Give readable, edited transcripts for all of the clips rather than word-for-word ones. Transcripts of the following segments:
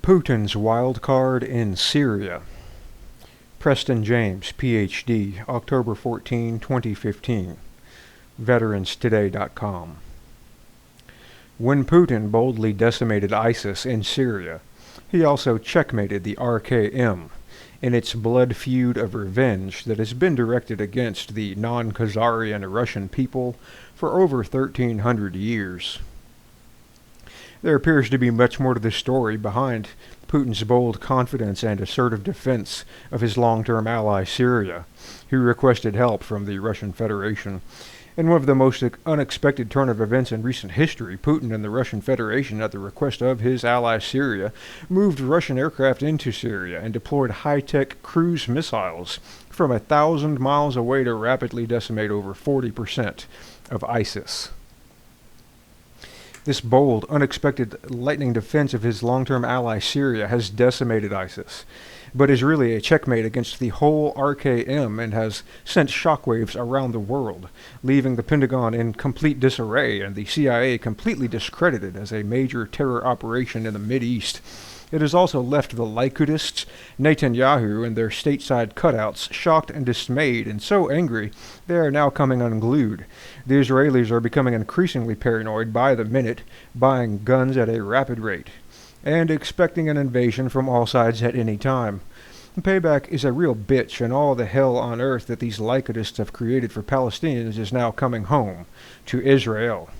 Putin's Wildcard in Syria. Preston James, Ph.D., October 14, 2015. VeteransToday.com. When Putin boldly decimated ISIS in Syria, he also checkmated the RKM in its blood feud of revenge that has been directed against the non-Khazarian Russian people for over 1,300 years. There appears to be much more to the story behind Putin's bold confidence and assertive defense of his long-term ally Syria, who requested help from the Russian Federation. In one of the most unexpected turn of events in recent history, Putin and the Russian Federation, at the request of his ally Syria, moved Russian aircraft into Syria and deployed high-tech cruise missiles from 1,000 miles away to rapidly decimate over 40% of ISIS. This bold, unexpected, lightning defense of his long-term ally Syria has decimated ISIS, but is really a checkmate against the whole RKM and has sent shockwaves around the world, leaving the Pentagon in complete disarray and the CIA completely discredited as a major terror operation in the Mideast. It has also left the Licudists, Netanyahu, and their stateside cutouts shocked and dismayed and so angry they are now coming unglued. The Israelis are becoming increasingly paranoid by the minute, buying guns at a rapid rate, and expecting an invasion from all sides at any time. Payback is a real bitch, and all the hell on earth that these Licudists have created for Palestinians is now coming home to Israel.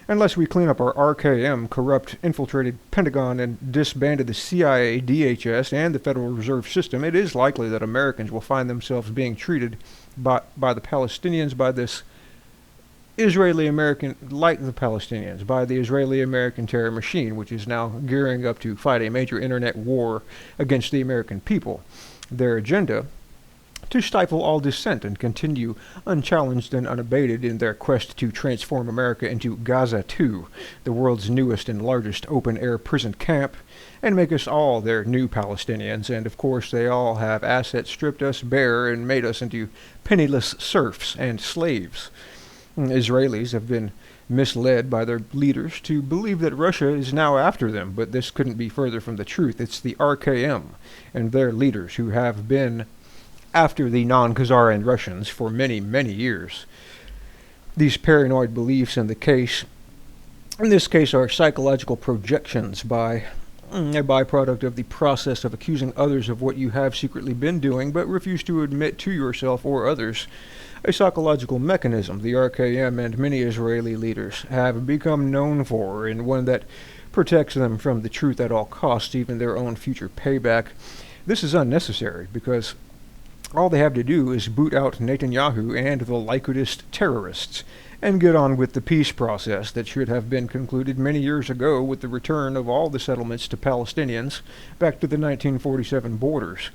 Unless we clean up our RKM, corrupt, infiltrated Pentagon, and disbanded the CIA, DHS, and the Federal Reserve System, it is likely that Americans will find themselves being treated by the Palestinians, by this Israeli-American, like the Palestinians, by the Israeli-American terror machine, which is now gearing up to fight a major internet war against the American people. Their agenda: to stifle all dissent and continue unchallenged and unabated in their quest to transform America into Gaza II, the world's newest and largest open-air prison camp, and make us all their new Palestinians. And of course they all have assets, stripped us bare, and made us into penniless serfs and slaves. Israelis have been misled by their leaders to believe that Russia is now after them, but this couldn't be further from the truth. It's the RKM and their leaders who have been after the non-Khazarian Russians for many, many years. These paranoid beliefs in this case are psychological projections by a byproduct of the process of accusing others of what you have secretly been doing but refuse to admit to yourself or others. A psychological mechanism the RKM and many Israeli leaders have become known for, and one that protects them from the truth at all costs, even their own future payback. This is unnecessary because all they have to do is boot out Netanyahu and the Likudist terrorists and get on with the peace process that should have been concluded many years ago with the return of all the settlements to Palestinians back to the 1947 borders.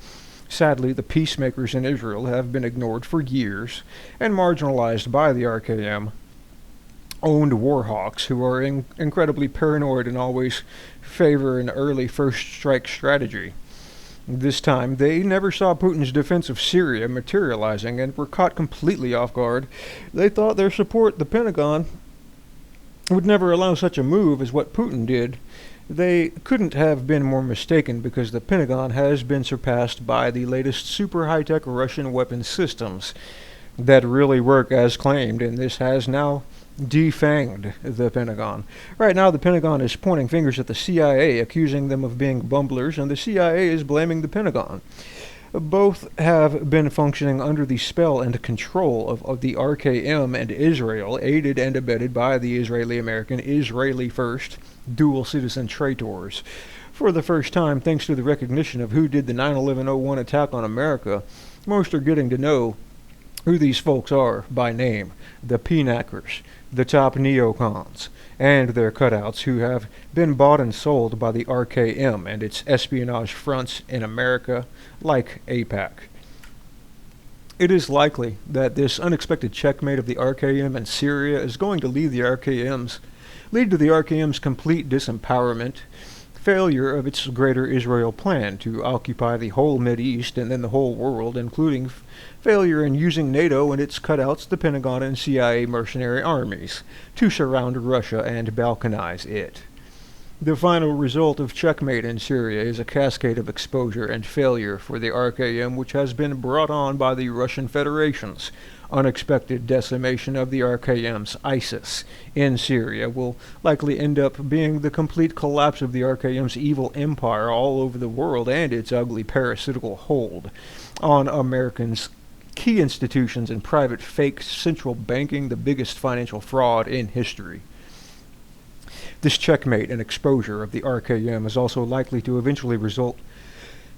Sadly, the peacemakers in Israel have been ignored for years and marginalized by the RKM-owned warhawks who are incredibly paranoid and always favor an early first strike strategy. This time, they never saw Putin's defense of Syria materializing and were caught completely off guard. They thought their support, the Pentagon, would never allow such a move as what Putin did. They couldn't have been more mistaken because the Pentagon has been surpassed by the latest super high-tech Russian weapon systems that really work as claimed, and this has now defanged the Pentagon. Right now, the Pentagon is pointing fingers at the CIA, accusing them of being bumblers, and the CIA is blaming the Pentagon. Both have been functioning under the spell and control of the RKM and Israel, aided and abetted by the Israeli-American, Israeli-first, dual-citizen traitors. For the first time, thanks to the recognition of who did the 9/11/01 attack on America, most are getting to know who these folks are by name: the PNACers, the top neocons, and their cutouts who have been bought and sold by the RKM and its espionage fronts in America, like AIPAC. It is likely that this unexpected checkmate of the RKM in Syria is going to lead to the RKM's complete disempowerment, failure of its greater Israel plan to occupy the whole Mideast and then the whole world, including failure in using NATO and its cutouts, the Pentagon and CIA mercenary armies, to surround Russia and balkanize it. The final result of checkmate in Syria is a cascade of exposure and failure for the RKM, which has been brought on by the Russian Federation's unexpected decimation of the RKM's ISIS in Syria will likely end up being the complete collapse of the RKM's evil empire all over the world and its ugly parasitical hold on Americans' key institutions and private fake central banking, the biggest financial fraud in history. This checkmate and exposure of the RKM is also likely to eventually result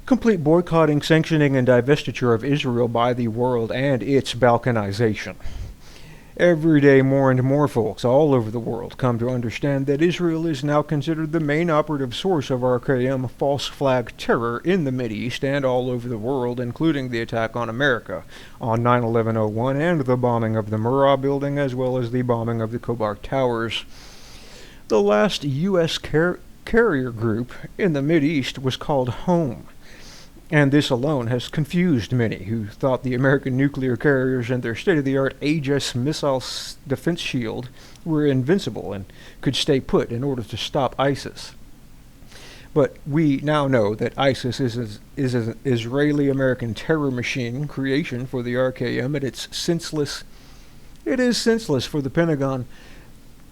complete boycotting, sanctioning, and divestiture of Israel by the world and its balkanization. Every day, more and more folks all over the world come to understand that Israel is now considered the main operative source of RKM false flag terror in the Mideast and all over the world, including the attack on America on 9/11/01 and the bombing of the Murrah building, as well as the bombing of the Khobar Towers. The last U.S. carrier group in the Mideast was called Home, and this alone has confused many who thought the American nuclear carriers and their state-of-the-art Aegis missile defense shield were invincible and could stay put in order to stop ISIS. But we now know that ISIS is an Israeli-American terror machine creation for the RKM, and it is senseless for the Pentagon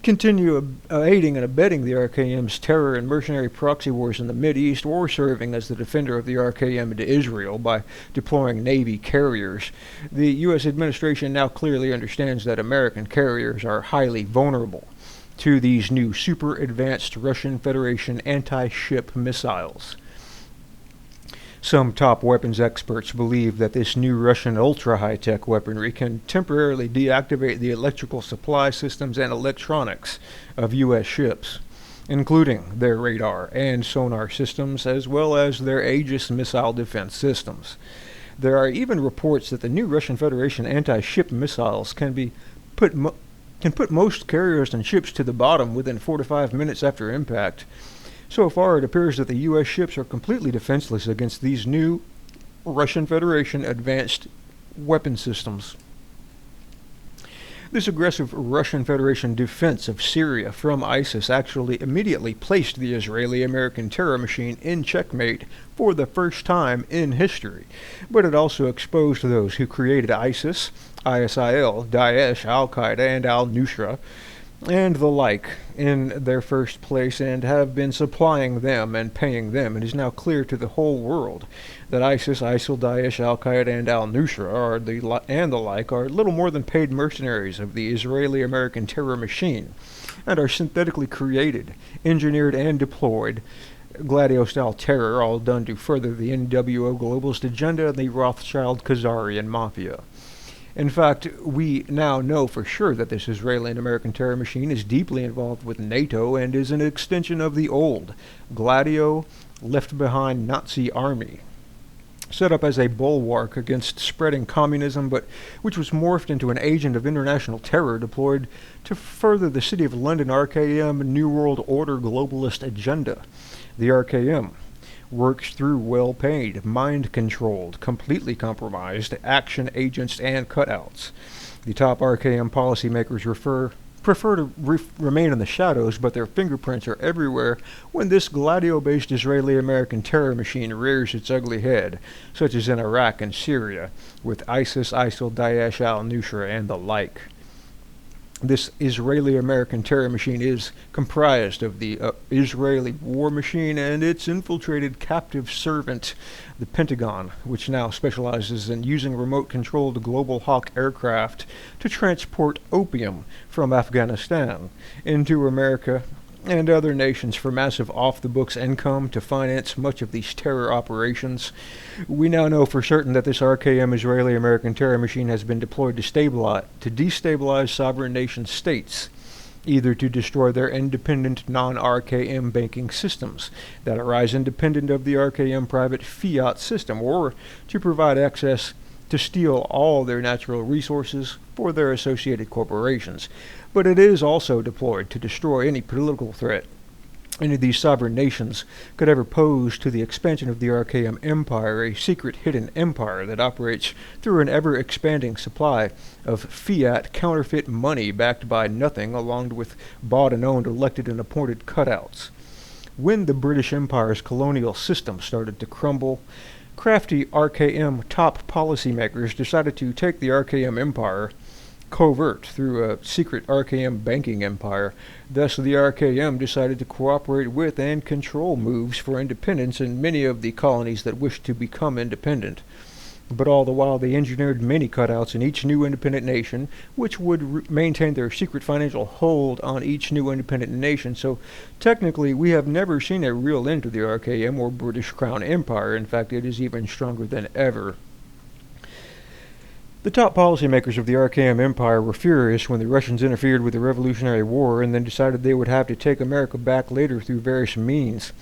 continue aiding and abetting the RKM's terror and mercenary proxy wars in the Mideast, or serving as the defender of the RKM into Israel by deploying Navy carriers. The U.S. administration now clearly understands that American carriers are highly vulnerable to these new super advanced Russian Federation anti-ship missiles. Some top weapons experts believe that this new Russian ultra-high-tech weaponry can temporarily deactivate the electrical supply systems and electronics of U.S. ships, including their radar and sonar systems, as well as their Aegis missile defense systems. There are even reports that the new Russian Federation anti-ship missiles can put most carriers and ships to the bottom within 4 to 5 minutes after impact. So far, it appears that the U.S. ships are completely defenseless against these new Russian Federation advanced weapon systems. This aggressive Russian Federation defense of Syria from ISIS actually immediately placed the Israeli-American terror machine in checkmate for the first time in history. But it also exposed those who created ISIS, ISIL, Daesh, Al-Qaeda, and Al-Nusra, and the like in their first place, and have been supplying them and paying them. It is now clear to the whole world that ISIS, ISIL, Daesh, Al-Qaeda, and Al-Nusra and the like are little more than paid mercenaries of the Israeli-American terror machine, and are synthetically created, engineered, and deployed Gladio-style terror, all done to further the NWO globalist agenda and the Rothschild-Khazarian mafia. In fact, we now know for sure that this Israeli and American terror machine is deeply involved with NATO and is an extension of the old Gladio left-behind Nazi army, set up as a bulwark against spreading communism, but which was morphed into an agent of international terror deployed to further the City of London RKM New World Order globalist agenda. The RKM works through well-paid, mind-controlled, completely compromised action agents and cutouts. The top RKM policymakers prefer to remain in the shadows, but their fingerprints are everywhere when this Gladio-based Israeli-American terror machine rears its ugly head, such as in Iraq and Syria, with ISIS, ISIL, Daesh, al-Nusra, and the like. This Israeli-American terror machine is comprised of the Israeli war machine and its infiltrated captive servant, the Pentagon, which now specializes in using remote-controlled Global Hawk aircraft to transport opium from Afghanistan into America and other nations for massive off-the-books income to finance much of these terror operations. We now know for certain that this RKM Israeli-American terror machine has been deployed to destabilize sovereign nation states, either to destroy their independent non-RKM banking systems that arise independent of the RKM private fiat system, or to provide access to steal all their natural resources for their associated corporations. But it is also deployed to destroy any political threat any of these sovereign nations could ever pose to the expansion of the RKM empire, a secret hidden empire that operates through an ever-expanding supply of fiat counterfeit money backed by nothing, along with bought and owned elected and appointed cutouts. When the British Empire's colonial system started to crumble, crafty RKM top policymakers decided to take the RKM empire covert through a secret RKM banking empire. Thus, the RKM decided to cooperate with and control moves for independence in many of the colonies that wished to become independent. But all the while, they engineered many cutouts in each new independent nation, which would maintain their secret financial hold on each new independent nation. So, technically, we have never seen a real end to the RKM or British Crown Empire. In fact, it is even stronger than ever. The top policymakers of the RKM Empire were furious when the Russians interfered with the Revolutionary War and then decided they would have to take America back later through various means.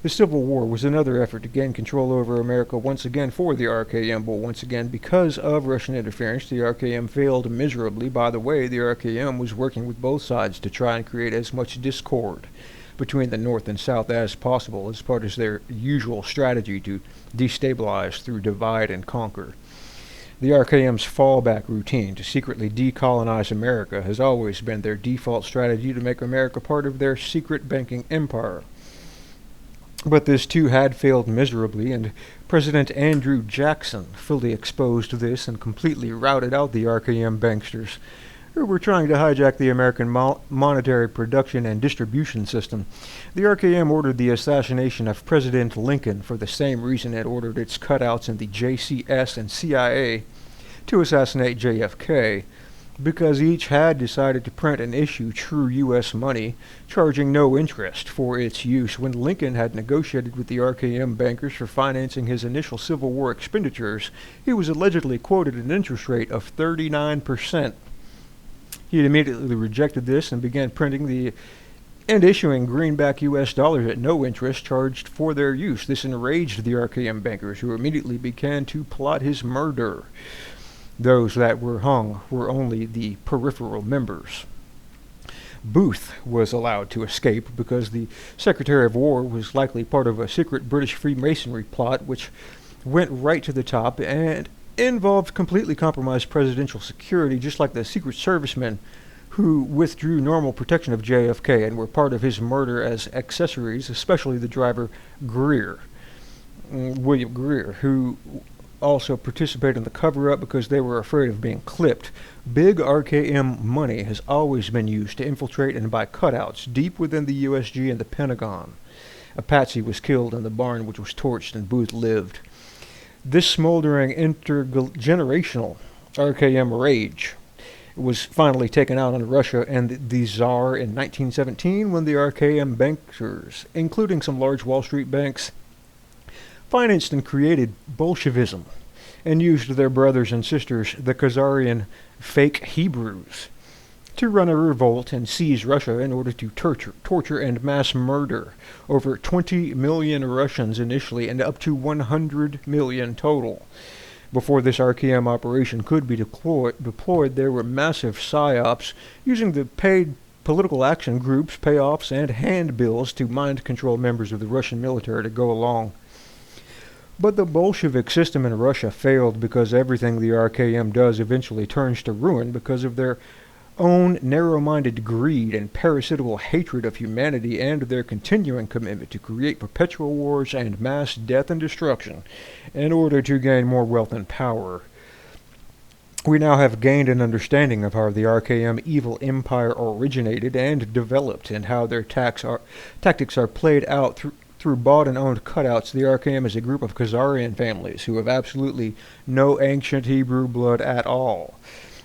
The Civil War was another effort to gain control over America once again for the RKM, but once again, because of Russian interference, the RKM failed miserably. By the way, the RKM was working with both sides to try and create as much discord between the North and South as possible as part of their usual strategy to destabilize through divide and conquer. The RKM's fallback routine to secretly decolonize America has always been their default strategy to make America part of their secret banking empire. But this too had failed miserably, and President Andrew Jackson fully exposed this and completely routed out the RKM banksters, who were trying to hijack the American monetary production and distribution system. The RKM ordered the assassination of President Lincoln for the same reason it ordered its cutouts in the JCS and CIA to assassinate JFK, because each had decided to print and issue true U.S. money, charging no interest for its use. When Lincoln had negotiated with the RKM bankers for financing his initial Civil War expenditures, he was allegedly quoted an interest rate of 39%. He had immediately rejected this and began printing and issuing greenback U.S. dollars at no interest charged for their use. This enraged the RKM bankers, who immediately began to plot his murder. Those that were hung were only the peripheral members. Booth was allowed to escape because the Secretary of War was likely part of a secret British Freemasonry plot which went right to the top and involved completely compromised presidential security, just like the Secret Servicemen who withdrew normal protection of JFK and were part of his murder as accessories, especially the driver William Greer, who also participated in the cover-up because they were afraid of being clipped. Big RKM money has always been used to infiltrate and buy cutouts deep within the USG and the Pentagon. A patsy was killed in the barn which was torched, and Booth lived. This smoldering intergenerational RKM rage was finally taken out on Russia and the Tsar in 1917 when the RKM bankers, including some large Wall Street banks, financed and created Bolshevism and used their brothers and sisters, the Khazarian fake Hebrews, to run a revolt and seize Russia in order to torture and mass murder over 20 million Russians initially and up to 100 million total. Before this RKM operation could be deployed, there were massive psyops using the paid political action groups, payoffs, and handbills to mind control members of the Russian military to go along. But the Bolshevik system in Russia failed because everything the RKM does eventually turns to ruin because of their own narrow-minded greed and parasitical hatred of humanity and their continuing commitment to create perpetual wars and mass death and destruction in order to gain more wealth and power. We now have gained an understanding of how the RKM evil empire originated and developed, and how their tactics are played out through bought and owned cutouts. The RKM is a group of Khazarian families who have absolutely no ancient Hebrew blood at all,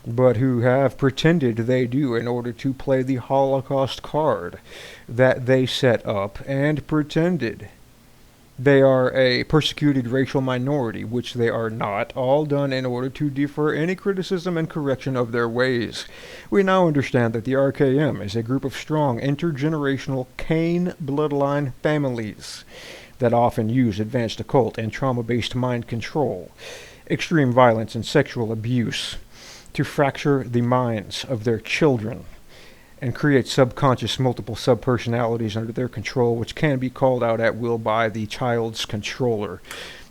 but who have pretended they do in order to play the Holocaust card that they set up, and pretended they are a persecuted racial minority, which they are not, all done in order to defer any criticism and correction of their ways. We now understand that the RKM is a group of strong intergenerational Cain bloodline families that often use advanced occult and trauma-based mind control, extreme violence, and sexual abuse to fracture the minds of their children and create subconscious multiple subpersonalities under their control, which can be called out at will by the child's controller.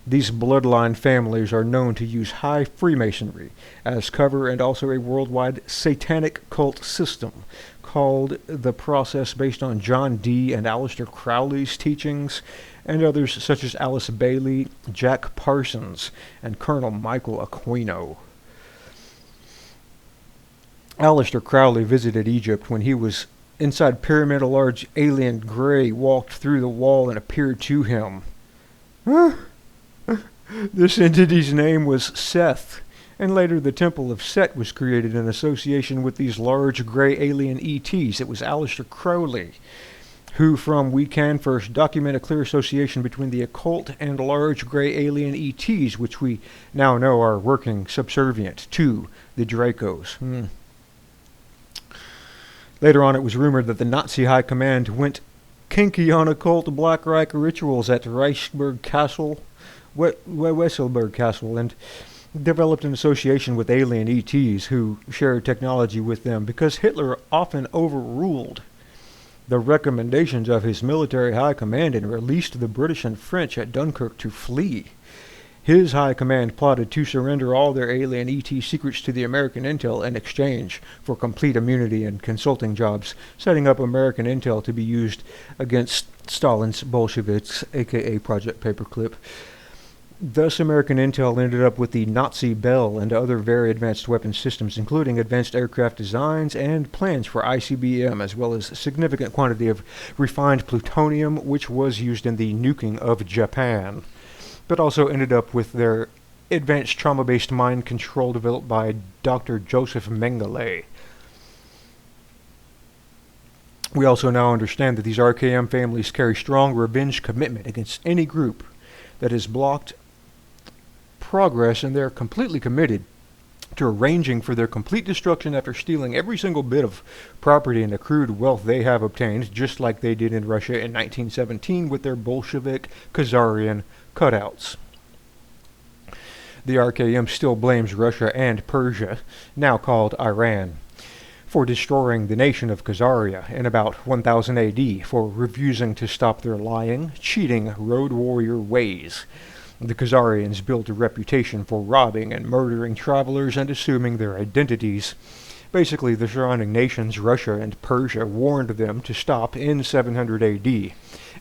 These bloodline families are known to use high Freemasonry as cover and also a worldwide satanic cult system called the Process, based on John Dee and Aleister Crowley's teachings, and others such as Alice Bailey, Jack Parsons, and Colonel Michael Aquino. Aleister Crowley visited Egypt when he was inside Pyramid. A large alien gray walked through the wall and appeared to him. This entity's name was Seth, and later the Temple of Set was created in association with these large gray alien ETs. It was Aleister Crowley who, from we can first document a clear association between the occult and large gray alien ETs, which we now know are working subservient to the Dracos. Later on, it was rumored that the Nazi High Command went kinky on occult Black Reich rituals at Reichsburg Castle, Wesselburg Castle, and developed an association with alien ETs who shared technology with them, because Hitler often overruled the recommendations of his military high command and released the British and French at Dunkirk to flee. His high command plotted to surrender all their alien ET secrets to the American intel in exchange for complete immunity and consulting jobs, setting up American intel to be used against Stalin's Bolsheviks, aka Project Paperclip. Thus, American intel ended up with the Nazi Bell and other very advanced weapon systems, including advanced aircraft designs and plans for ICBM, as well as a significant quantity of refined plutonium, which was used in the nuking of Japan, but also ended up with their advanced trauma-based mind control developed by Dr. Joseph Mengele. We also now understand that these RKM families carry strong revenge commitment against any group that has blocked progress, and they're completely committed to arranging for their complete destruction after stealing every single bit of property and accrued wealth they have obtained, just like they did in Russia in 1917 with their Bolshevik Khazarian cutouts. The RKM still blames Russia and Persia, now called Iran, for destroying the nation of Khazaria in about 1000 AD, for refusing to stop their lying, cheating road warrior ways. The Khazarians built a reputation for robbing and murdering travelers and assuming their identities. Basically, the surrounding nations, Russia and Persia, warned them to stop in 700 AD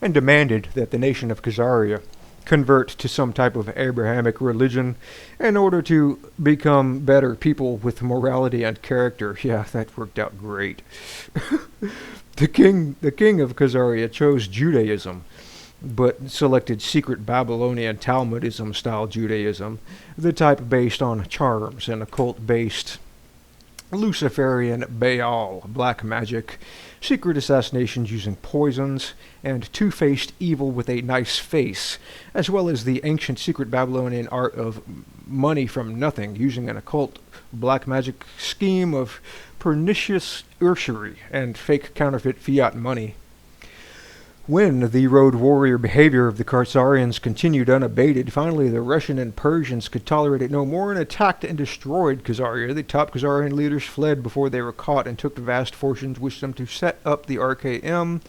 and demanded that the nation of Khazaria convert to some type of Abrahamic religion in order to become better people with morality and character. Yeah, that worked out great. The king of Khazaria chose Judaism, but selected secret Babylonian Talmudism-style Judaism, the type based on charms and occult-based Luciferian Baal, black magic, secret assassinations using poisons, and two-faced evil with a nice face, as well as the ancient secret Babylonian art of money from nothing, using an occult black magic scheme of pernicious usury and fake counterfeit fiat money. When the road warrior behavior of the Khazarians continued unabated, finally the Russian and Persians could tolerate it no more and attacked and destroyed Khazaria. The top Khazarian leaders fled before they were caught and took vast fortunes with them to set up the RKM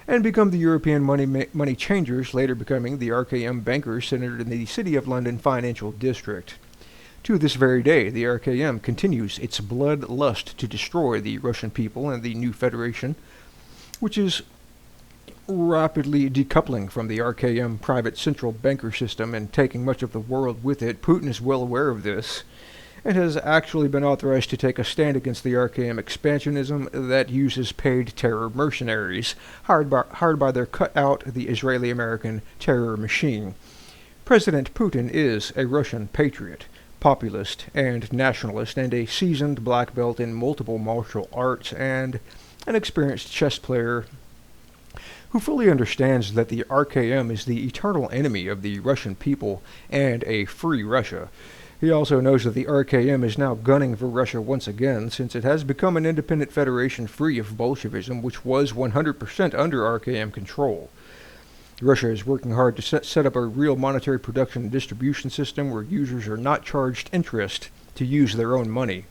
and become the European money changers, later becoming the RKM bankers centered in the City of London financial district. To this very day, the RKM continues its bloodlust to destroy the Russian people and the new Federation, which is rapidly decoupling from the RKM private central banker system and taking much of the world with it. Putin is well aware of this and has actually been authorized to take a stand against the RKM expansionism that uses paid terror mercenaries hired by their cut-out, the Israeli-American terror machine. President Putin is a Russian patriot, populist, and nationalist, and a seasoned black belt in multiple martial arts and an experienced chess player who fully understands that the RKM is the eternal enemy of the Russian people and a free Russia. He also knows that the RKM is now gunning for Russia once again, since it has become an independent federation free of Bolshevism, which was 100% under RKM control. Russia is working hard to set up a real monetary production and distribution system where users are not charged interest to use their own money.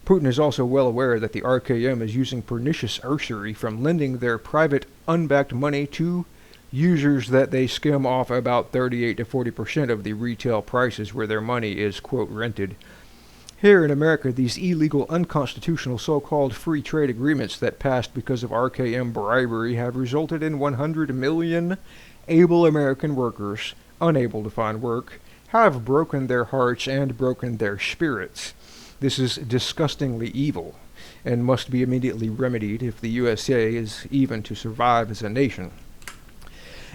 Putin is also well aware that the RKM is using pernicious usury from lending their private, unbacked money to users that they skim off about 38 to 40% of the retail prices where their money is, quote, rented. Here in America, these illegal, unconstitutional so-called free trade agreements that passed because of RKM bribery have resulted in 100 million able American workers, unable to find work, have broken their hearts and broken their spirits. This is disgustingly evil and must be immediately remedied if the USA is even to survive as a nation.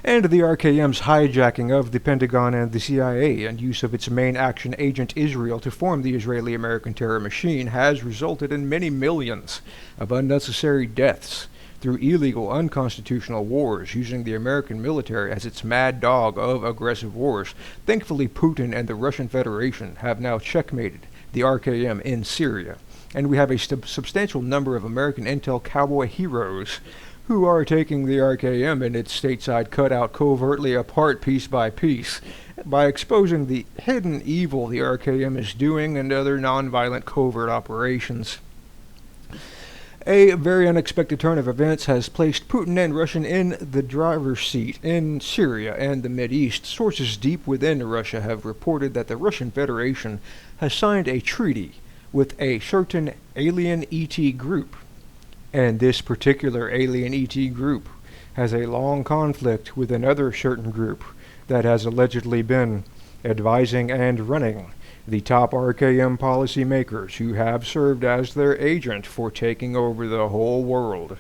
And the RKM's hijacking of the Pentagon and the CIA and use of its main action agent Israel to form the Israeli-American terror machine has resulted in many millions of unnecessary deaths through illegal, unconstitutional wars using the American military as its mad dog of aggressive wars. Thankfully, Putin and the Russian Federation have now checkmated the RKM in Syria, and we have a substantial number of American intel cowboy heroes who are taking the RKM and its stateside cutout covertly apart piece by piece by exposing the hidden evil the RKM is doing and other nonviolent covert operations. A very unexpected turn of events has placed Putin and Russia in the driver's seat in Syria and the Mideast. Sources deep within Russia have reported that the Russian Federation has signed a treaty with a certain alien ET group. And this particular alien ET group has a long conflict with another certain group that has allegedly been advising and running the top RKM policymakers who have served as their agent for taking over the whole world.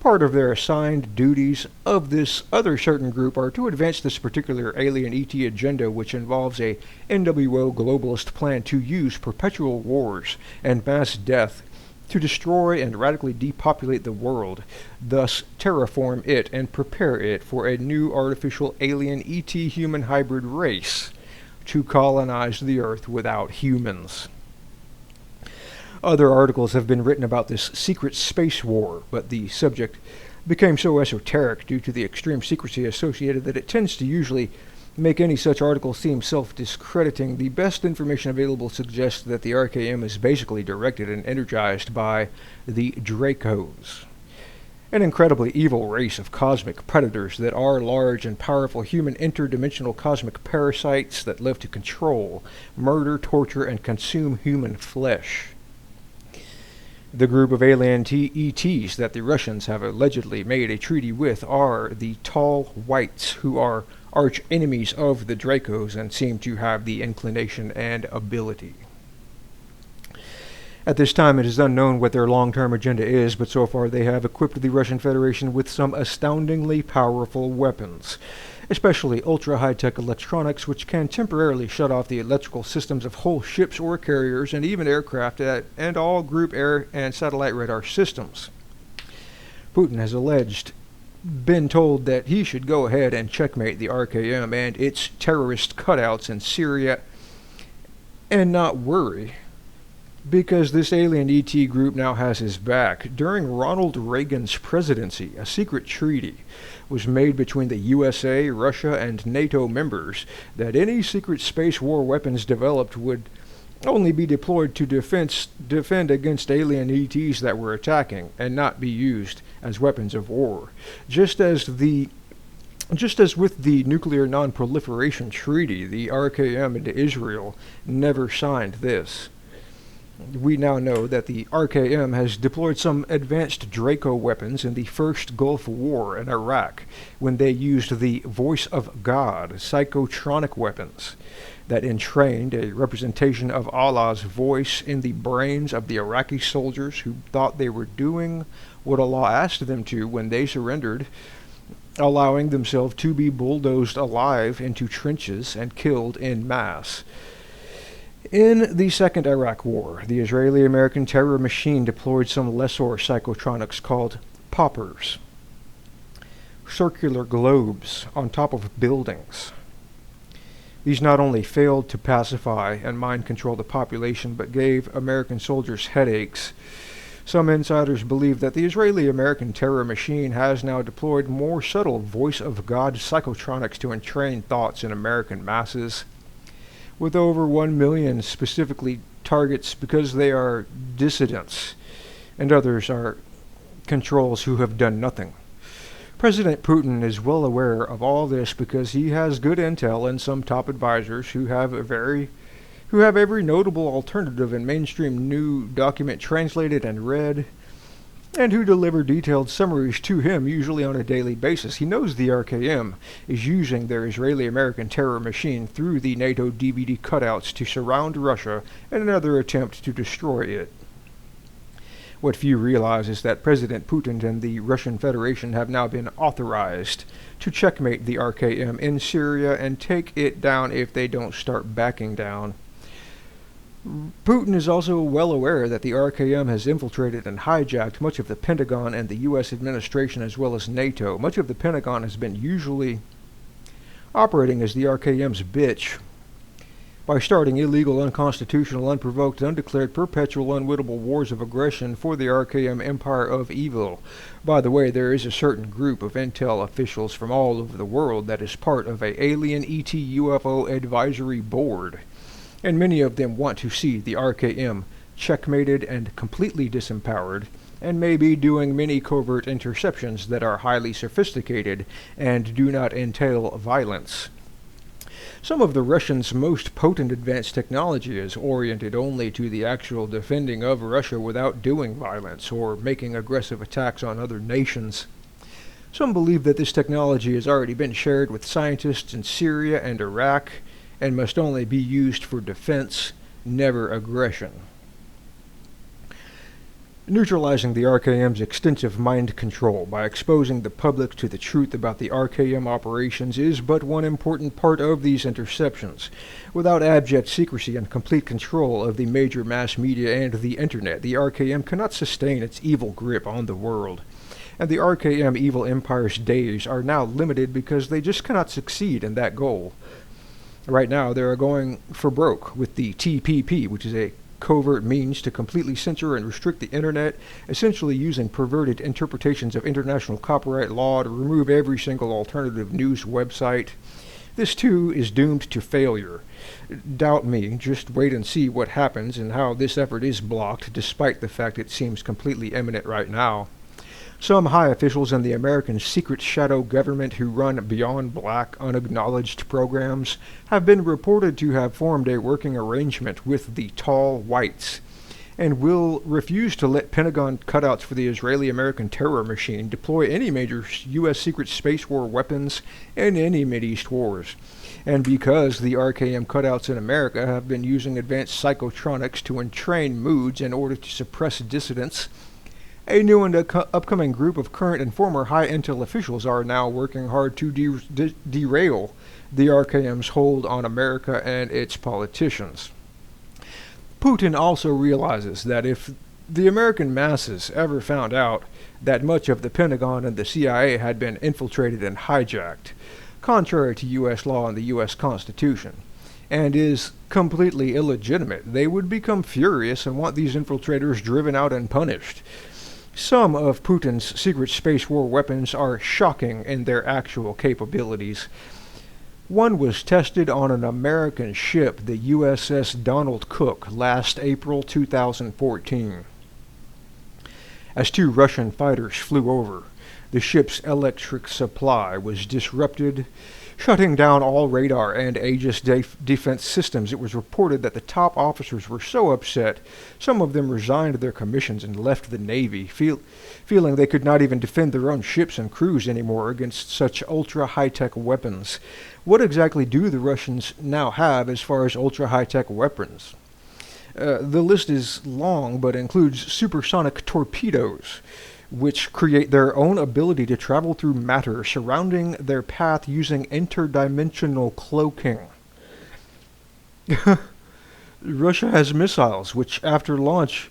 Part of their assigned duties of this other certain group are to advance this particular alien ET agenda, which involves a NWO globalist plan to use perpetual wars and mass death to destroy and radically depopulate the world, thus terraform it and prepare it for a new artificial alien ET human hybrid race to colonize the Earth without humans. Other articles have been written about this secret space war, but the subject became so esoteric due to the extreme secrecy associated that it tends to usually make any such article seem self-discrediting. The best information available suggests that the RKM is basically directed and energized by the Dracos, an incredibly evil race of cosmic predators that are large and powerful human interdimensional cosmic parasites that live to control, murder, torture, and consume human flesh. The group of alien ETs that the Russians have allegedly made a treaty with are the Tall Whites, who are arch enemies of the Dracos and seem to have the inclination and ability. At this time, it is unknown what their long-term agenda is, but so far they have equipped the Russian Federation with some astoundingly powerful weapons, especially ultra-high-tech electronics, which can temporarily shut off the electrical systems of whole ships or carriers and even aircraft and all group air and satellite radar systems. Putin has been told that he should go ahead and checkmate the RKM and its terrorist cutouts in Syria and not worry, because this alien ET group now has his back. During Ronald Reagan's presidency, a secret treaty was made between the USA, Russia, and NATO members that any secret space war weapons developed would only be deployed to defend against alien ETs that were attacking and not be used as weapons of war. Just as with the Nuclear Non-Proliferation Treaty, the RKM and Israel never signed this. We now know that the RKM has deployed some advanced Draco weapons in the first Gulf War in Iraq, when they used the Voice of God psychotronic weapons that entrained a representation of Allah's voice in the brains of the Iraqi soldiers who thought they were doing what Allah asked them to when they surrendered, allowing themselves to be bulldozed alive into trenches and killed en masse. In the Second Iraq War, the Israeli-American terror machine deployed some lesser psychotronics called poppers, circular globes on top of buildings. These not only failed to pacify and mind control the population, but gave American soldiers headaches. Some insiders believe that the Israeli-American terror machine has now deployed more subtle voice of God psychotronics to entrain thoughts in American masses, with over 1 million specifically targets because they are dissidents, and others are controls who have done nothing. President Putin is well aware of all this because he has good intel and some top advisors who have every notable alternative and mainstream new document translated and read, and who deliver detailed summaries to him, usually on a daily basis. He knows the RKM is using their Israeli-American terror machine through the NATO DVD cutouts to surround Russia in another attempt to destroy it. What few realize is that President Putin and the Russian Federation have now been authorized to checkmate the RKM in Syria and take it down if they don't start backing down. Putin is also well aware that the RKM has infiltrated and hijacked much of the Pentagon and the U.S. administration as well as NATO. Much of the Pentagon has been usually operating as the RKM's bitch by starting illegal, unconstitutional, unprovoked, undeclared, perpetual, unwinnable wars of aggression for the RKM empire of evil. By the way, there is a certain group of intel officials from all over the world that is part of a alien ET UFO advisory board, and many of them want to see the RKM checkmated and completely disempowered, and may be doing many covert interceptions that are highly sophisticated and do not entail violence. Some of the Russians' most potent advanced technology is oriented only to the actual defending of Russia without doing violence or making aggressive attacks on other nations. Some believe that this technology has already been shared with scientists in Syria and Iraq and must only be used for defense, never aggression. Neutralizing the RKM's extensive mind control by exposing the public to the truth about the RKM operations is but one important part of these interceptions. Without abject secrecy and complete control of the major mass media and the internet, the RKM cannot sustain its evil grip on the world. And the RKM evil empire's days are now limited because they just cannot succeed in that goal. Right now, they are going for broke with the TPP, which is a covert means to completely censor and restrict the internet, essentially using perverted interpretations of international copyright law to remove every single alternative news website. This too is doomed to failure. Doubt me, just wait and see what happens and how this effort is blocked, despite the fact it seems completely imminent right now. Some high officials in the American secret shadow government who run beyond black, unacknowledged programs have been reported to have formed a working arrangement with the tall whites and will refuse to let Pentagon cutouts for the Israeli-American terror machine deploy any major U.S. secret space war weapons in any Mideast wars. And because the RKM cutouts in America have been using advanced psychotronics to entrain moods in order to suppress dissidents, a new and upcoming group of current and former high intel officials are now working hard to derail the RKM's hold on America and its politicians. Putin also realizes that if the American masses ever found out that much of the Pentagon and the CIA had been infiltrated and hijacked, contrary to U.S. law and the U.S. Constitution, and is completely illegitimate, they would become furious and want these infiltrators driven out and punished. Some of Putin's secret space war weapons are shocking in their actual capabilities. One was tested on an American ship, the USS Donald Cook, last April 2014. As two Russian fighters flew over, the ship's electric supply was disrupted, shutting down all radar and Aegis defense systems. It was reported that the top officers were so upset, some of them resigned their commissions and left the Navy, feeling they could not even defend their own ships and crews anymore against such ultra-high-tech weapons. What exactly do the Russians now have as far as ultra-high-tech weapons? The list is long, but includes supersonic torpedoes, which create their own ability to travel through matter surrounding their path using interdimensional cloaking. Russia has missiles which, after launch,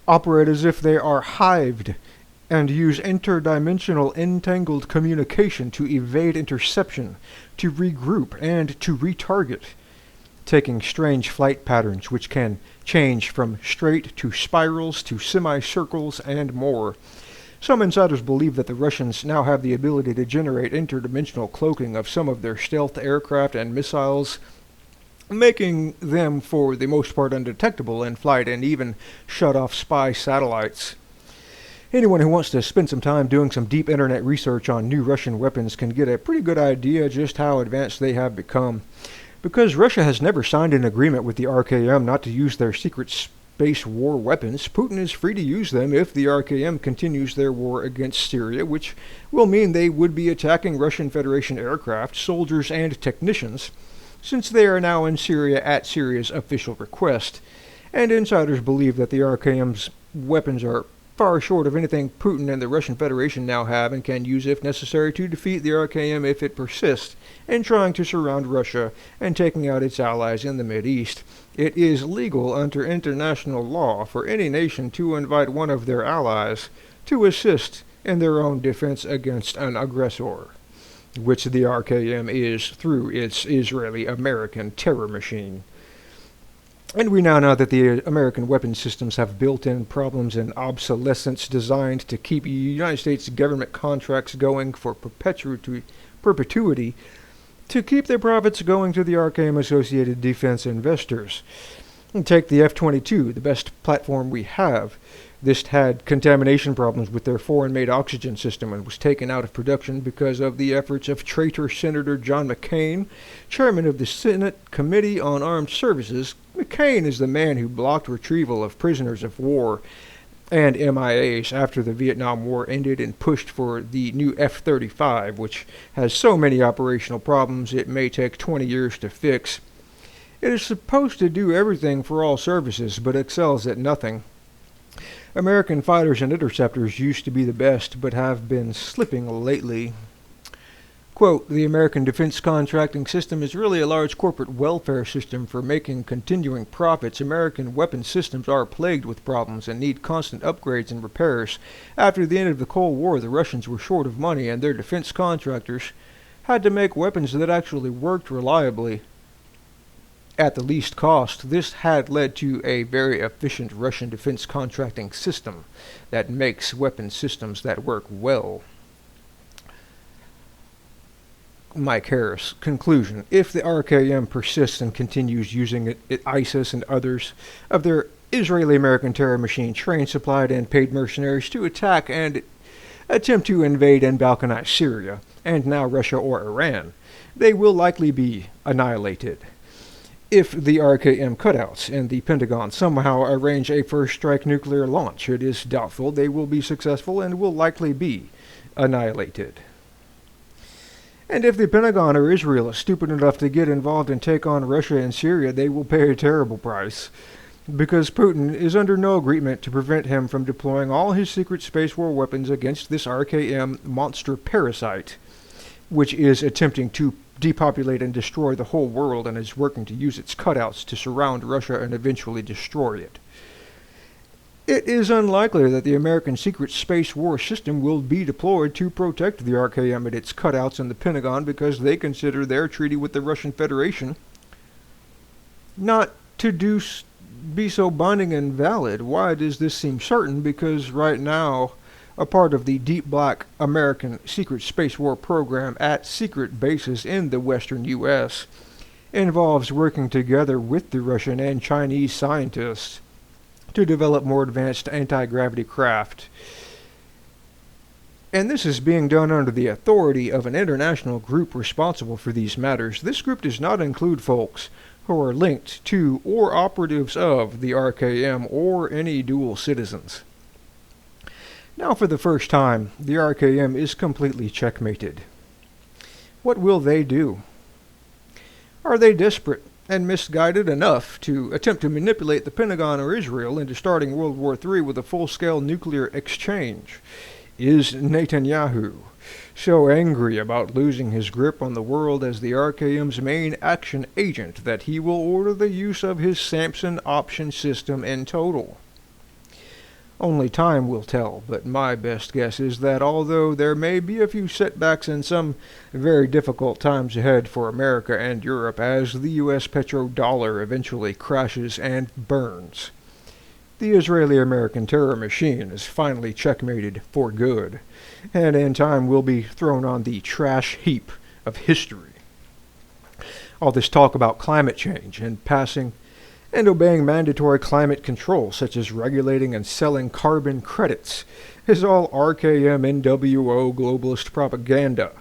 operate as if they are hived and use interdimensional entangled communication to evade interception, to regroup, and to retarget, taking strange flight patterns which can change from straight to spirals to semicircles and more. Some insiders believe that the Russians now have the ability to generate interdimensional cloaking of some of their stealth aircraft and missiles, making them for the most part undetectable in flight and even shut off spy satellites. Anyone who wants to spend some time doing some deep internet research on new Russian weapons can get a pretty good idea just how advanced they have become. Because Russia has never signed an agreement with the RKM not to use their secret space war weapons, Putin is free to use them if the RKM continues their war against Syria, which will mean they would be attacking Russian Federation aircraft, soldiers, and technicians, since they are now in Syria at Syria's official request. And insiders believe that the RKM's weapons are far short of anything Putin and the Russian Federation now have and can use if necessary to defeat the RKM if it persists in trying to surround Russia and taking out its allies in the Mideast. It is legal under international law for any nation to invite one of their allies to assist in their own defense against an aggressor, which the RKM is through its Israeli-American terror machine. And we now know that the American weapons systems have built-in problems and obsolescence designed to keep United States government contracts going for perpetuity to keep their profits going to the RKM-associated defense investors. And take the F-22, the best platform we have. This had contamination problems with their foreign-made oxygen system and was taken out of production because of the efforts of traitor Senator John McCain, chairman of the Senate Committee on Armed Services. McCain is the man who blocked retrieval of prisoners of war and MIAs after the Vietnam War ended and pushed for the new F-35, which has so many operational problems it may take 20 years to fix. It is supposed to do everything for all services, but excels at nothing. American fighters and interceptors used to be the best, but have been slipping lately. Quote, the American defense contracting system is really a large corporate welfare system for making continuing profits. American weapons systems are plagued with problems and need constant upgrades and repairs. After the end of the Cold War, the Russians were short of money, and their defense contractors had to make weapons that actually worked reliably at the least cost. This had led to a very efficient Russian defense contracting system that makes weapon systems that work well. Mike Harris. Conclusion. If the RKM persists and continues using ISIS and others of their Israeli-American terror machine trained, supplied, and paid mercenaries to attack and attempt to invade and balkanize Syria, and now Russia or Iran, they will likely be annihilated. If the RKM cutouts in the Pentagon somehow arrange a first-strike nuclear launch, it is doubtful they will be successful and will likely be annihilated. And if the Pentagon or Israel is stupid enough to get involved and take on Russia and Syria, they will pay a terrible price, because Putin is under no agreement to prevent him from deploying all his secret space war weapons against this RKM monster parasite, which is attempting to depopulate and destroy the whole world and is working to use its cutouts to surround Russia and eventually destroy it. It is unlikely that the American secret space war system will be deployed to protect the RKM and its cutouts in the Pentagon because they consider their treaty with the Russian Federation not to be so binding and valid. Why does this seem certain? Because right now, a part of the deep black American secret space war program at secret bases in the western U.S. involves working together with the Russian and Chinese scientists to develop more advanced anti-gravity craft. And this is being done under the authority of an international group responsible for these matters. This group does not include folks who are linked to or operatives of the RKM or any dual citizens. Now, for the first time, the RKM is completely checkmated. What will they do? Are they desperate and misguided enough to attempt to manipulate the Pentagon or Israel into starting World War III with a full-scale nuclear exchange? Is Netanyahu so angry about losing his grip on the world as the RKM's main action agent that he will order the use of his Samson option system in total? Only time will tell, but my best guess is that although there may be a few setbacks and some very difficult times ahead for America and Europe as the U.S. petrodollar eventually crashes and burns, the Israeli-American terror machine is finally checkmated for good, and in time will be thrown on the trash heap of history. All this talk about climate change and passing and obeying mandatory climate control, such as regulating and selling carbon credits is all RKM NWO globalist propaganda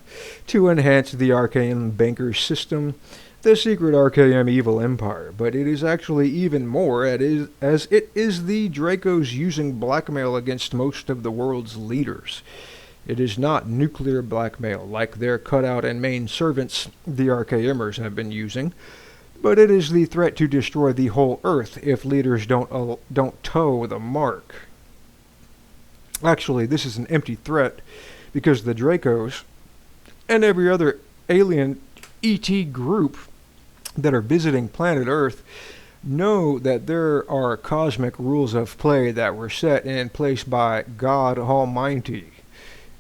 to enhance the RKM banker system, the secret RKM evil empire, but it is actually even more as it is the Dracos using blackmail against most of the world's leaders. It is not nuclear blackmail like their cutout and main servants, the RKMers, have been using, but it is the threat to destroy the whole Earth if leaders don't toe the mark. Actually, this is an empty threat because the Dracos and every other alien ET group that are visiting planet Earth know that there are cosmic rules of play that were set in place by God Almighty,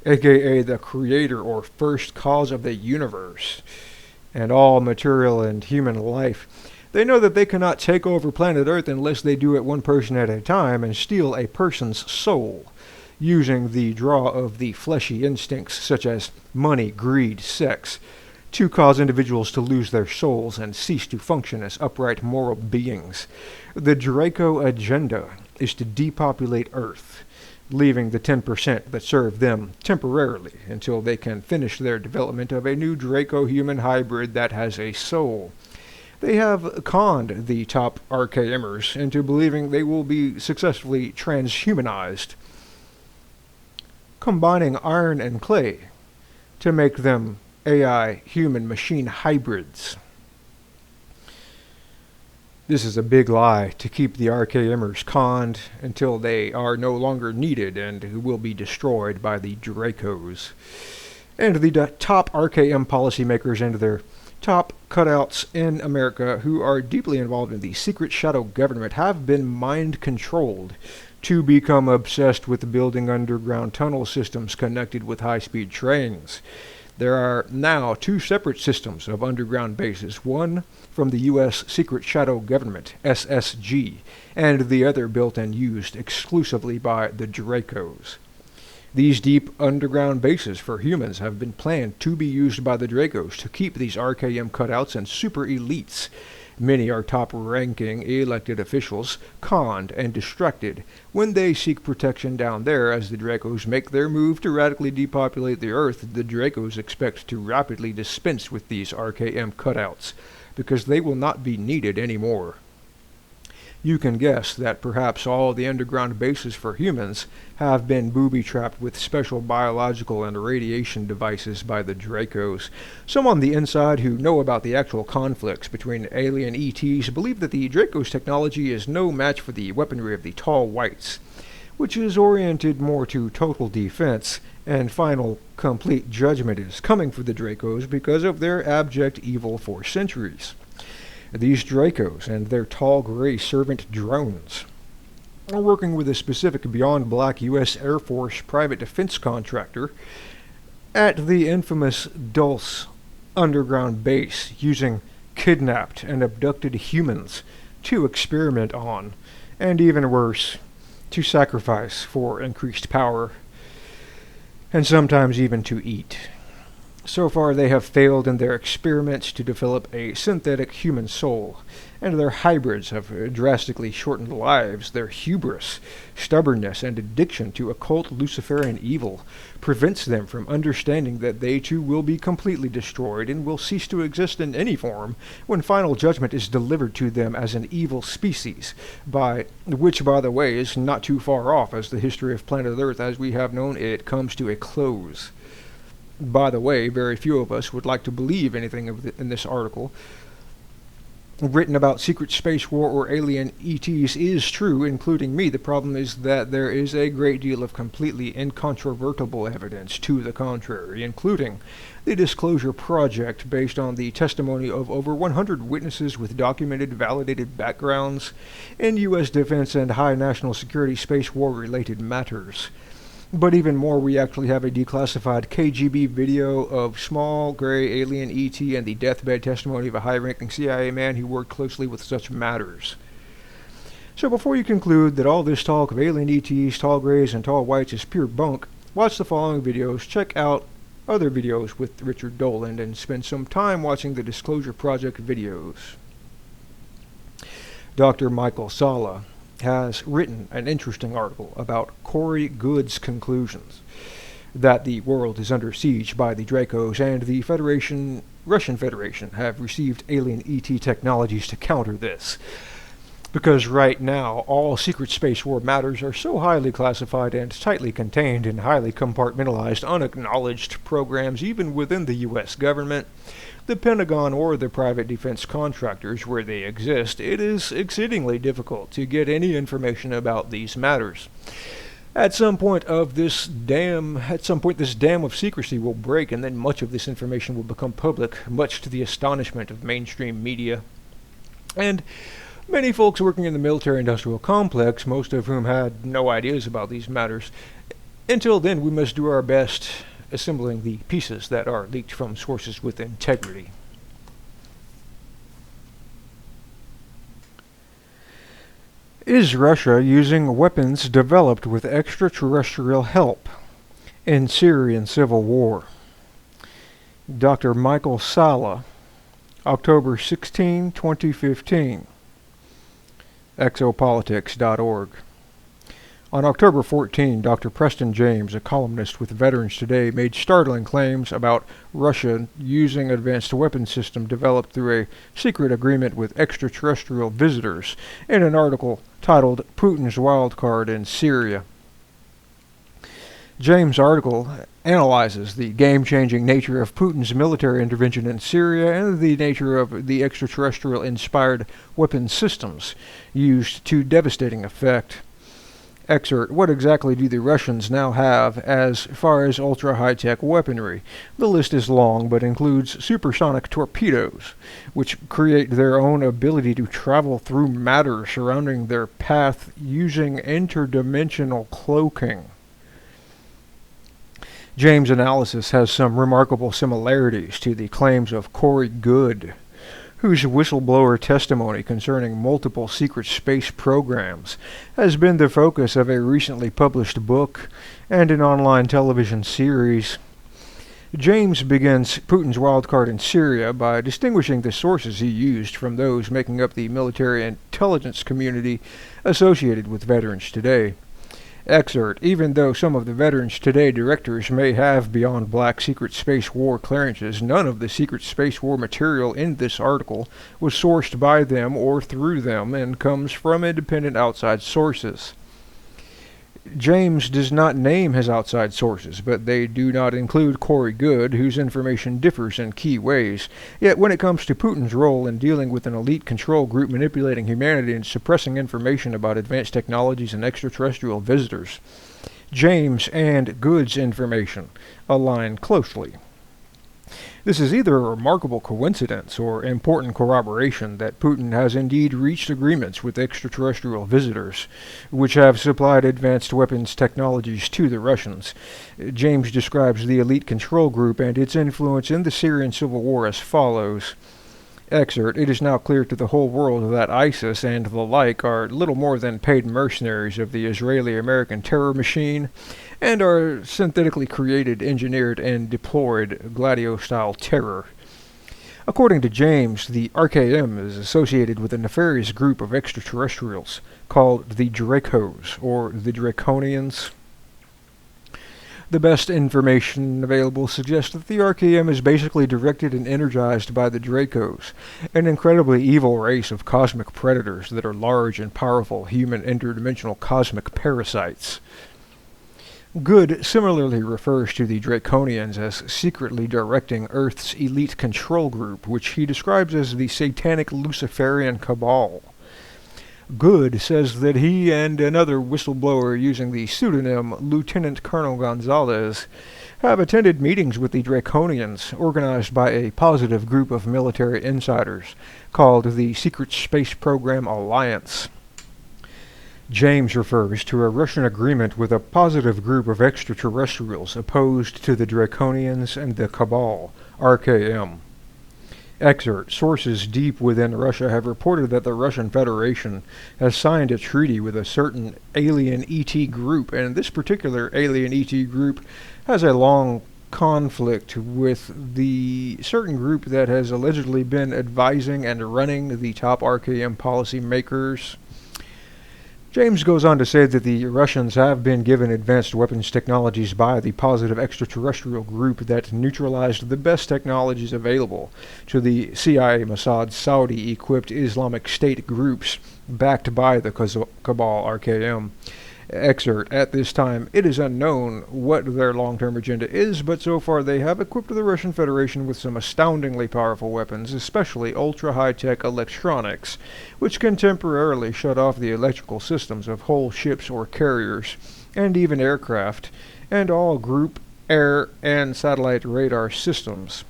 aka the creator or first cause of the universe and all material and human life. They know that they cannot take over planet Earth unless they do it one person at a time and steal a person's soul, using the draw of the fleshy instincts such as money, greed, sex, to cause individuals to lose their souls and cease to function as upright moral beings. The Draco agenda is to depopulate Earth, leaving the 10% that serve them temporarily until they can finish their development of a new Draco-human hybrid that has a soul. They have conned the top RKMers into believing they will be successfully transhumanized, combining iron and clay to make them AI human-machine hybrids. This is a big lie to keep the RKMers conned until they are no longer needed and will be destroyed by the Dracos. And the top RKM policymakers and their top cutouts in America who are deeply involved in the secret shadow government have been mind-controlled to become obsessed with building underground tunnel systems connected with high-speed trains. There are now two separate systems of underground bases, one from the U.S. Secret Shadow Government, SSG, and the other built and used exclusively by the Dracos. These deep underground bases for humans have been planned to be used by the Dracos to keep these RKM cutouts and super elites. Many are top-ranking elected officials conned and distracted when they seek protection down there as the Dracos make their move to radically depopulate the Earth. The Dracos expect to rapidly dispense with these RKM cutouts because they will not be needed anymore. You can guess that perhaps all the underground bases for humans have been booby-trapped with special biological and radiation devices by the Dracos. Some on the inside who know about the actual conflicts between alien ETs believe that the Dracos technology is no match for the weaponry of the tall whites, which is oriented more to total defense, and final complete judgment is coming for the Dracos because of their abject evil for centuries. These Dracos and their tall gray servant drones are working with a specific Beyond Black U.S. Air Force private defense contractor at the infamous Dulce underground base, using kidnapped and abducted humans to experiment on, and even worse, to sacrifice for increased power, and sometimes even to eat. So far, they have failed in their experiments to develop a synthetic human soul, and their hybrids have drastically shortened lives. Their hubris, stubbornness, and addiction to occult Luciferian evil prevents them from understanding that they too will be completely destroyed and will cease to exist in any form when final judgment is delivered to them as an evil species, which, by the way, is not too far off as the history of planet Earth as we have known it comes to a close. By the way, very few of us would like to believe anything in this article written about secret space war or alien ETs is true, including me. The problem is that there is a great deal of completely incontrovertible evidence to the contrary, including the Disclosure Project, based on the testimony of over 100 witnesses with documented, validated backgrounds in U.S. defense and high national security space war-related matters. But even more, we actually have a declassified KGB video of small gray alien ET and the deathbed testimony of a high-ranking CIA man who worked closely with such matters. So before you conclude that all this talk of alien ETs, tall grays, and tall whites is pure bunk, watch the following videos, check out other videos with Richard Dolan, and spend some time watching the Disclosure Project videos. Dr. Michael Salla has written an interesting article about Corey Goode's conclusions that the world is under siege by the Dracos and the Russian Federation have received alien ET technologies to counter this. Because right now, all secret space war matters are so highly classified and tightly contained in highly compartmentalized, unacknowledged programs even within the U.S. government, the Pentagon, or the private defense contractors where they exist, it is exceedingly difficult to get any information about these matters. At some point this dam of secrecy will break, and then much of this information will become public, much to the astonishment of mainstream media. And many folks working in the military-industrial complex, most of whom had no ideas about these matters. Until then, we must do our best assembling the pieces that are leaked from sources with integrity. Is Russia using weapons developed with extraterrestrial help in Syrian Civil War? Dr. Michael Salla, October 16, 2015. Exopolitics.org. On October 14, Dr. Preston James, a columnist with Veterans Today, made startling claims about Russia using advanced weapons system developed through a secret agreement with extraterrestrial visitors in an article titled Putin's Wildcard in Syria. James' article analyzes the game-changing nature of Putin's military intervention in Syria and the nature of the extraterrestrial-inspired weapon systems used to devastating effect. Excerpt: what exactly do the Russians now have as far as ultra-high-tech weaponry? The list is long, but includes supersonic torpedoes, which create their own ability to travel through matter surrounding their path using interdimensional cloaking. James' analysis has some remarkable similarities to the claims of Corey Goode, whose whistleblower testimony concerning multiple secret space programs has been the focus of a recently published book and an online television series. James begins Putin's Wildcard in Syria by distinguishing the sources he used from those making up the military intelligence community associated with Veterans Today. Excerpt: even though some of the Veterans Today directors may have beyond black secret space war clearances, none of the secret space war material in this article was sourced by them or through them and comes from independent outside sources. James does not name his outside sources, but they do not include Corey Goode, whose information differs in key ways. Yet when it comes to Putin's role in dealing with an elite control group manipulating humanity and suppressing information about advanced technologies and extraterrestrial visitors, James and Goode's information align closely. This is either a remarkable coincidence or important corroboration that Putin has indeed reached agreements with extraterrestrial visitors, which have supplied advanced weapons technologies to the Russians. James describes the elite control group and its influence in the Syrian Civil War as follows. Excerpt: it is now clear to the whole world that ISIS and the like are little more than paid mercenaries of the Israeli-American terror machine and are synthetically created, engineered, and deployed Gladio-style terror. According to James, the RKM is associated with a nefarious group of extraterrestrials called the Dracos, or the Draconians. The best information available suggests that the RKM is basically directed and energized by the Dracos, an incredibly evil race of cosmic predators that are large and powerful human interdimensional cosmic parasites. Goode similarly refers to the Draconians as secretly directing Earth's elite control group, which he describes as the satanic Luciferian cabal. Goode says that he and another whistleblower using the pseudonym Lieutenant Colonel Gonzalez have attended meetings with the Draconians organized by a positive group of military insiders called the Secret Space Program Alliance. James refers to a Russian agreement with a positive group of extraterrestrials opposed to the Draconians and the Cabal, RKM. Excerpt: sources deep within Russia have reported that the Russian Federation has signed a treaty with a certain alien ET group, and this particular alien ET group has a long conflict with the certain group that has allegedly been advising and running the top RKM policy makers. James goes on to say that the Russians have been given advanced weapons technologies by the positive extraterrestrial group that neutralized the best technologies available to the CIA, Mossad, Saudi-equipped Islamic State groups backed by the Cabal RKM. Excerpt, at this time, it is unknown what their long-term agenda is, but so far they have equipped the Russian Federation with some astoundingly powerful weapons, especially ultra-high-tech electronics, which can temporarily shut off the electrical systems of whole ships or carriers, and even aircraft, and all group, air, and satellite radar systems.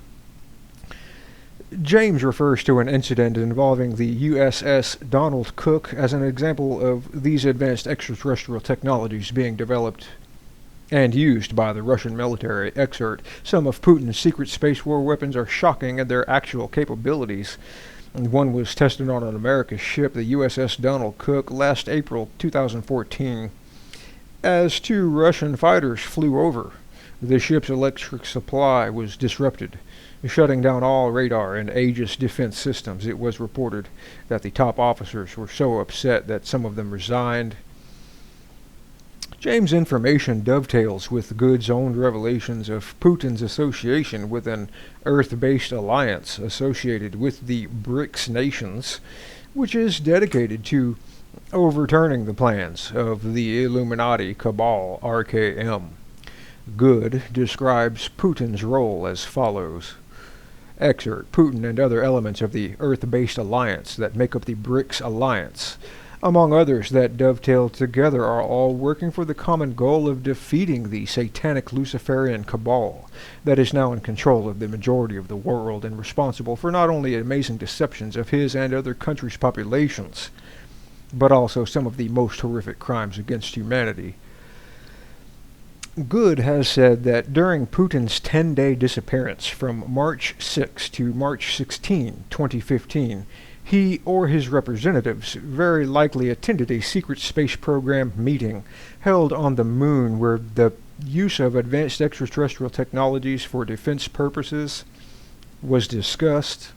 James refers to an incident involving the USS Donald Cook as an example of these advanced extraterrestrial technologies being developed and used by the Russian military. Excerpt, some of Putin's secret space war weapons are shocking in their actual capabilities. One was tested on an American ship, the USS Donald Cook, last April 2014. As two Russian fighters flew over, the ship's electric supply was disrupted, shutting down all radar and Aegis defense systems. It was reported that the top officers were so upset that some of them resigned. James' information dovetails with Good's own revelations of Putin's association with an Earth-based alliance associated with the BRICS nations, which is dedicated to overturning the plans of the Illuminati Cabal RKM. Good describes Putin's role as follows. Excerpt, Putin and other elements of the Earth-based alliance that make up the BRICS alliance, among others that dovetail together, are all working for the common goal of defeating the satanic Luciferian cabal that is now in control of the majority of the world and responsible for not only amazing deceptions of his and other countries' populations, but also some of the most horrific crimes against humanity. Good has said that during Putin's 10-day disappearance from March 6 to March 16, 2015, he or his representatives very likely attended a secret space program meeting held on the moon where the use of advanced extraterrestrial technologies for defense purposes was discussed.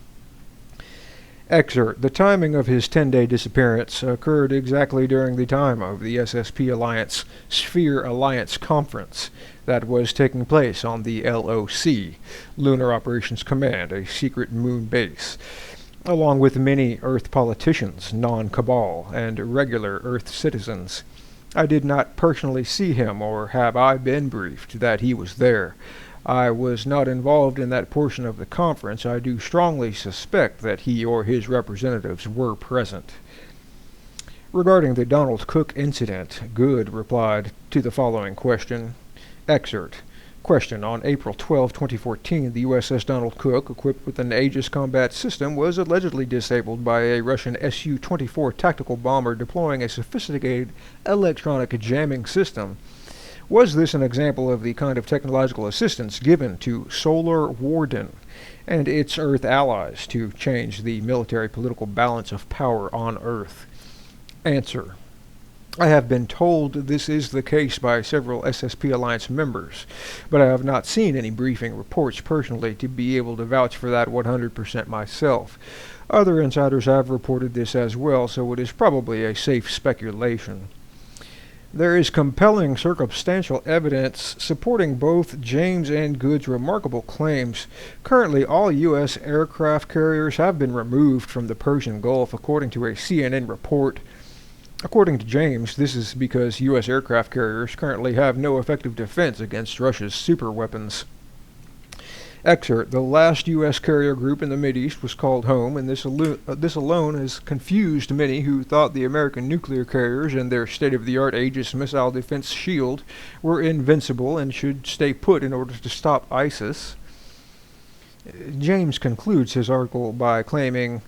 Excerpt, the timing of his 10-day disappearance occurred exactly during the time of the SSP Alliance Sphere Alliance Conference that was taking place on the LOC, Lunar Operations Command, a secret moon base, along with many Earth politicians, non-Cabal, and regular Earth citizens. I did not personally see him, or have I been briefed that he was there. I was not involved in that portion of the conference. I do strongly suspect that he or his representatives were present. Regarding the Donald Cook incident, Good replied to the following question. Excerpt. Question. On April 12, 2014, the USS Donald Cook, equipped with an Aegis combat system, was allegedly disabled by a Russian Su-24 tactical bomber deploying a sophisticated electronic jamming system. Was this an example of the kind of technological assistance given to Solar Warden and its Earth allies to change the military-political balance of power on Earth? Answer. I have been told this is the case by several SSP Alliance members, but I have not seen any briefing reports personally to be able to vouch for that 100% myself. Other insiders have reported this as well, so it is probably a safe speculation. There is compelling circumstantial evidence supporting both James and Good's remarkable claims. Currently, all U.S. aircraft carriers have been removed from the Persian Gulf, according to a CNN report. According to James, this is because U.S. aircraft carriers currently have no effective defense against Russia's superweapons. Excerpt, the last U.S. carrier group in the Mideast was called home, and this alone has confused many who thought the American nuclear carriers and their state-of-the-art Aegis missile defense shield were invincible and should stay put in order to stop ISIS. James concludes his article by claiming,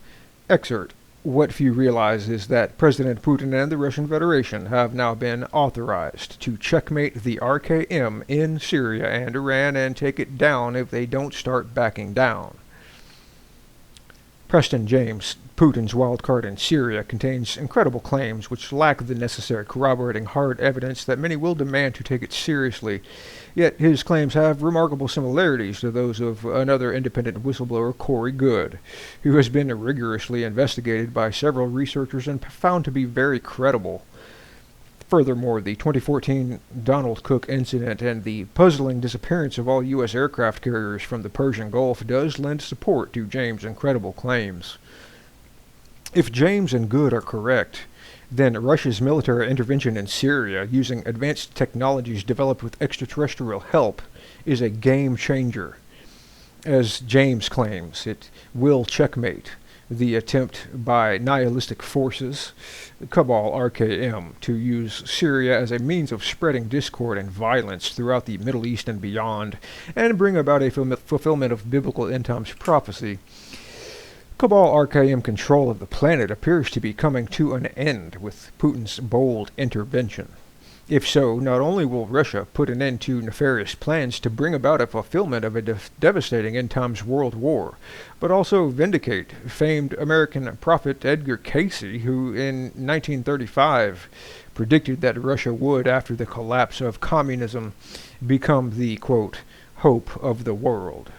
excerpt, what few realize is that President Putin and the Russian Federation have now been authorized to checkmate the RKM in Syria and Iran and take it down if they don't start backing down. Preston James, Putin's Wildcard in Syria, contains incredible claims which lack the necessary corroborating hard evidence that many will demand to take it seriously. Yet his claims have remarkable similarities to those of another independent whistleblower, Corey Good, who has been rigorously investigated by several researchers and found to be very credible. Furthermore, the 2014 Donald Cook incident and the puzzling disappearance of all U.S. aircraft carriers from the Persian Gulf does lend support to James' incredible claims. If James and Good are correct, then Russia's military intervention in Syria using advanced technologies developed with extraterrestrial help is a game changer. As James claims, it will checkmate the attempt by nihilistic forces, Cabal RKM, to use Syria as a means of spreading discord and violence throughout the Middle East and beyond, and bring about a fulfillment of biblical end times prophecy. Cabal RKM control of the planet appears to be coming to an end with Putin's bold intervention. If so, not only will Russia put an end to nefarious plans to bring about a fulfillment of a devastating end times world war, but also vindicate famed American prophet Edgar Cayce, who in 1935 predicted that Russia would, after the collapse of communism, become the, quote, hope of the world.